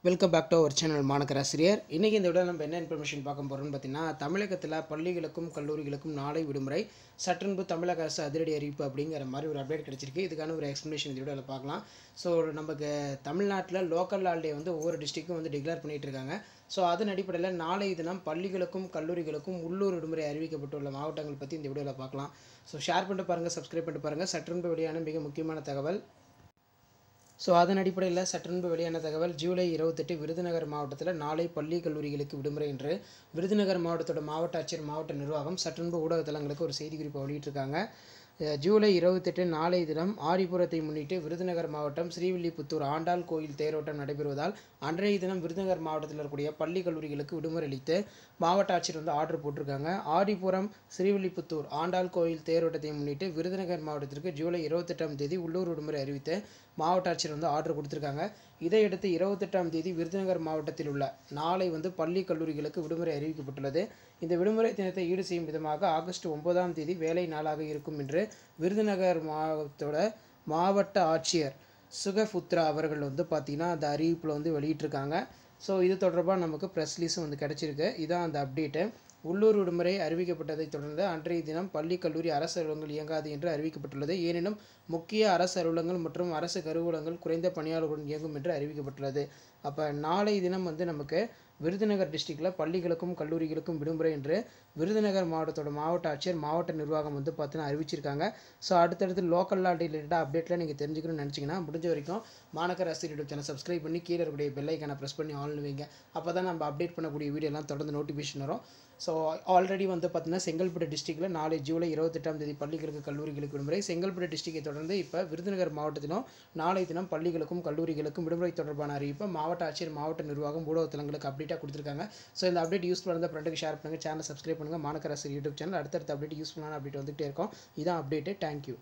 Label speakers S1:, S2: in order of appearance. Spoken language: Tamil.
S1: Welcome back to our channel மாணக்கராசிரியர். இன்றைக்கி இந்த வீடியோ நம்ம என்ன இன்ஃபர்மேஷன் பார்க்க போகிறோம்னு பார்த்தீங்கன்னா, தமிழகத்தில் பள்ளிகளுக்கும் கல்லூரிகளுக்கும் நாளை விடுமுறை, சற்றன்பு தமிழக அரசு அதிரடி அறிவிப்பு அப்படிங்கிற மாதிரி ஒரு அப்டேட் கிடச்சிருக்கு. இதுக்கான ஒரு எக்ஸ்ப்ளனேஷன் இந்த வீடியோவில் பார்க்கலாம். ஸோ நமக்கு தமிழ்நாட்டில் லோக்கல் ஹாலிடே வந்து ஒவ்வொரு டிஸ்ட்ரிக்டும் வந்து டிக்ளேர் பண்ணிகிட்டு இருக்காங்க. ஸோ அதன் அடிப்படையில் நாளை தினம் பள்ளிகளுக்கும் கல்லூரிகளுக்கும் உள்ளூர் விடுமுறை அறிவிக்கப்பட்டுள்ள மாவட்டங்கள் பற்றி இந்த வீடியோவில் பார்க்கலாம். ஸோ ஷேர் பண்ணிட்டு பாருங்கள், சப்ஸ்கிரைப் பண்ணிட்டு பாருங்கள். சற்றன்பு வெளியான மிக முக்கியமான தகவல். ஸோ அதன் அடிப்படையில் சற்றன்பு வெளியான தகவல், ஜூலை 28 விருதுநகர் மாவட்டத்தில் நாளை பள்ளி கல்லூரிகளுக்கு விடுமுறை என்று விருதுநகர் மாவட்டத்தோட மாவட்ட ஆட்சியர் மாவட்ட நிர்வாகம் சற்றன்பு ஊடகத்தலங்களுக்கு ஒரு செய்திக்குறிப்பை வெளியிட்டிருக்காங்க. ஜூலை 28 நாளைய தினம் ஆடிப்பூரத்தை முன்னிட்டு விருதுநகர் மாவட்டம் ஸ்ரீவில்லிபுத்தூர் ஆண்டாள் கோயில் தேரோட்டம் நடைபெறுவதால் அன்றைய தினம் விருதுநகர் மாவட்டத்தில் இருக்கக்கூடிய பள்ளி கல்லூரிகளுக்கு விடுமுறை அளித்து மாவட்ட ஆட்சியர் வந்து ஆர்டர் போட்டிருக்காங்க. ஆடிப்புரம் ஸ்ரீவில்லிபுத்தூர் ஆண்டாள் கோயில் தேரோட்டத்தை முன்னிட்டு விருதுநகர் மாவட்டத்திற்கு ஜூலை 28ஆம் தேதி உள்ளூர் விடுமுறை அறிவித்து மாவட்ட ஆட்சியர் வந்து ஆர்டர் கொடுத்துருக்காங்க. இதையடுத்து 28ஆம் தேதி விருதுநகர் மாவட்டத்தில் உள்ள நாளை வந்து பள்ளி கல்லூரிகளுக்கு விடுமுறை அறிவிக்கப்பட்டுள்ளது. இந்த விடுமுறை தினத்தை ஈடு செய்யும் விதமாக ஆகஸ்ட் 9ஆம் தேதி வேலை நாளாக இருக்கும் என்று விருதுநகர் மாவட்டத்தோட மாவட்ட ஆட்சியர் சுகபுத்ரா அவர்கள் வந்து பார்த்திங்கன்னா அந்த அறிவிப்பில் வந்து வெளியிட்டிருக்காங்க. ஸோ இது தொடர்பாக நமக்கு ப்ரெஸ் ரிலீஸும் வந்து கிடச்சிருக்கு. இதான் அந்த அப்டேட்டு. உள்ளூர் விடுமுறை அறிவிக்கப்பட்டதை தொடர்ந்து அன்றைய தினம் பள்ளி கல்லூரி அரசு அலுவலகங்கள் இயங்காது என்று அறிவிக்கப்பட்டுள்ளது. எனினும் முக்கிய அரசு அலுவலகங்கள் மற்றும் அரசு கருவூலங்கள் குறைந்த பணியாளர்களுடன் இயங்கும் என்று அறிவிக்கப்பட்டுள்ளது. அப்போ நாளை தினம் வந்து நமக்கு விருதுநகர் டிஸ்ட்ரிக்டில் பள்ளிகளுக்கும் கல்லூரிகளுக்கும் விடுமுறை என்று விருதுநகர் மாவட்டத்தோட மாவட்ட ஆட்சியர் மாவட்ட நிர்வாகம் வந்து பார்த்தீங்கன்னா அறிவிச்சிருக்காங்க. ஸோ அடுத்தடுத்து லோக்கல் ரிலேட்டடாக அப்டேட்டில் நீங்கள் தெரிஞ்சுக்கணும்னு நினச்சிங்கன்னா முடிஞ்ச வரைக்கும் மாணக்கராசிரியர் யூடியூப் சேனல் சப்ஸ்கிரைப் பண்ணி கீழே இருக்கக்கூடிய பெல் ஐக்கானை ப்ரெஸ் பண்ணி ஆல்னு வைங்க. அப்போ தான் நம்ம அப்டேட் பண்ணக்கூடிய வீடியோலாம் தொடர்ந்து நோட்டிஃபிகேஷன் வரும். ஸோ ஆல்ரெடி வந்து பார்த்தீங்கன்னா செங்கல்பட்டு டிஸ்ட்ரிக்டில் நாளை ஜூலை 28ஆம் தேதி பள்ளிகளுக்கு கல்லூரிகளுக்கு விடுமுறை. செங்கல்பட்டு டிஸ்ட்ரிக்டை தொடர்ந்து இப்போ விருதுநகர் மாவட்டத்திலும் நாளை தினம் பள்ளிகளுக்கும் கல்லூரிகளுக்கும் விடுமுறை தொடர்பான அறிவிப்பை மாவட்ட ஆட்சியர் மாவட்ட நிர்வாகம் ஊடகத்தலங்களுக்கு அப்டேட்டாக கொடுத்துருக்காங்க. ஸோ இந்த அப்டேட் யூஸ்ஃபுல்லாக இருந்தால் ஃப்ரெண்டுக்கு ஷேர் பண்ணுங்கள், சேனல் சப்ஸ்கிரைப் பண்ணுங்கள். மாணக்கராசிரியர் யூடியூப் சேனல் அடுத்தடுத்த அப்டேட் யூஸ்ஃபுல்லான அப்டேட் வந்துகிட்டே இருக்கும். இதான் அப்டேட்டு. தேங்க்யூ.